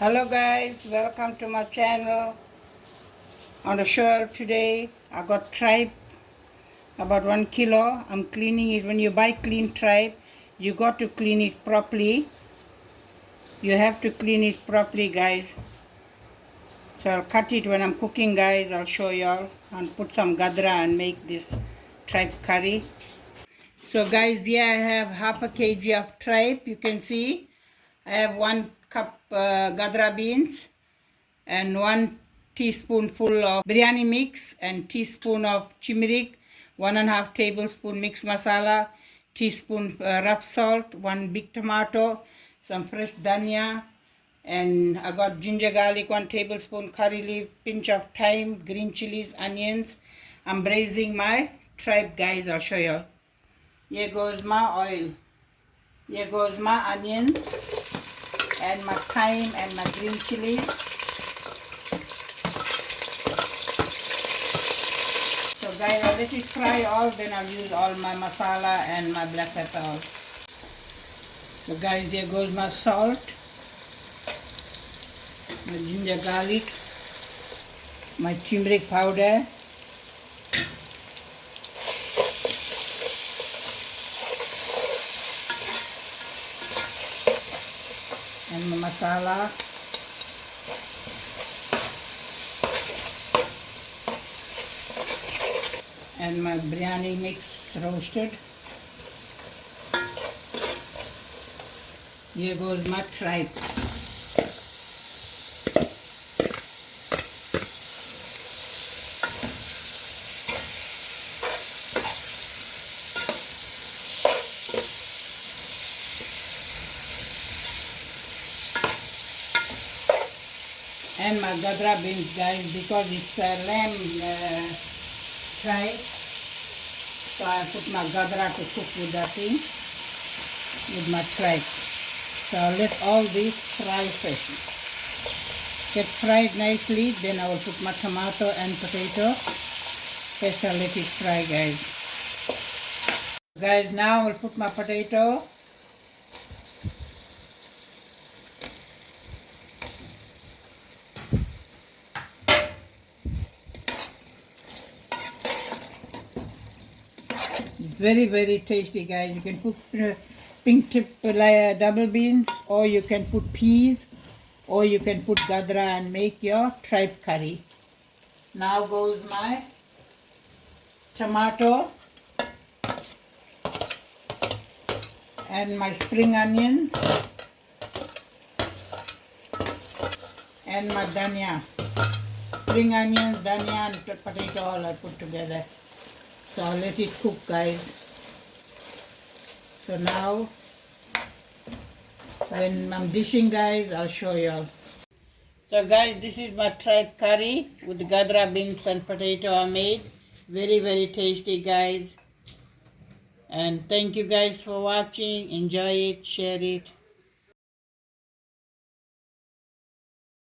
Hello guys, welcome to my channel. On the shelf today I got tripe, about 1 kilo. I'm cleaning it. When you buy clean tripe, you got to clean it properly. You have to clean it properly, guys. So I'll cut it when I'm cooking, guys. I'll show y'all and put some gadra and make this tripe curry. So guys, here I have half a kg of tripe. You can see I have 1 cup gadra beans and 1 teaspoonful of biryani mix and teaspoon of turmeric, 1.5 tablespoon mixed masala, teaspoon rough salt, 1 big tomato, some fresh dhania, and I got ginger garlic, 1 tablespoon curry leaf, pinch of thyme, green chilies, onions. I'm braising my tripe, guys. I'll show you. Here goes my oil. Here goes my onions and my thyme and my green chilies. So guys, I'll let it fry all, then I'll use all my masala and my black pepper. So guys, here goes my salt, my ginger garlic, my turmeric powder, and my masala. And my biryani mix roasted. Here goes my tripe. And my gadra beans, guys, because it's a lamb tripe. So I put my gadra to cook with that thing, with my tripe. So I'll let all these fry first. Get fried nicely, then I will put my tomato and potato. First I'll let it fry, guys. Guys, now I will put my potato. It's very, very tasty, guys. You can put pink tip double beans, or you can put peas, or you can put gadra and make your tripe curry. Now goes my tomato and my spring onions and my dhania. Spring onions, dhania and potato all I put together. So I'll let it cook, guys. So now, when I'm dishing, guys, I'll show y'all. So guys, this is my tripe curry with gadra beans and potato I made. Very, very tasty, guys. And thank you guys for watching. Enjoy it, share it.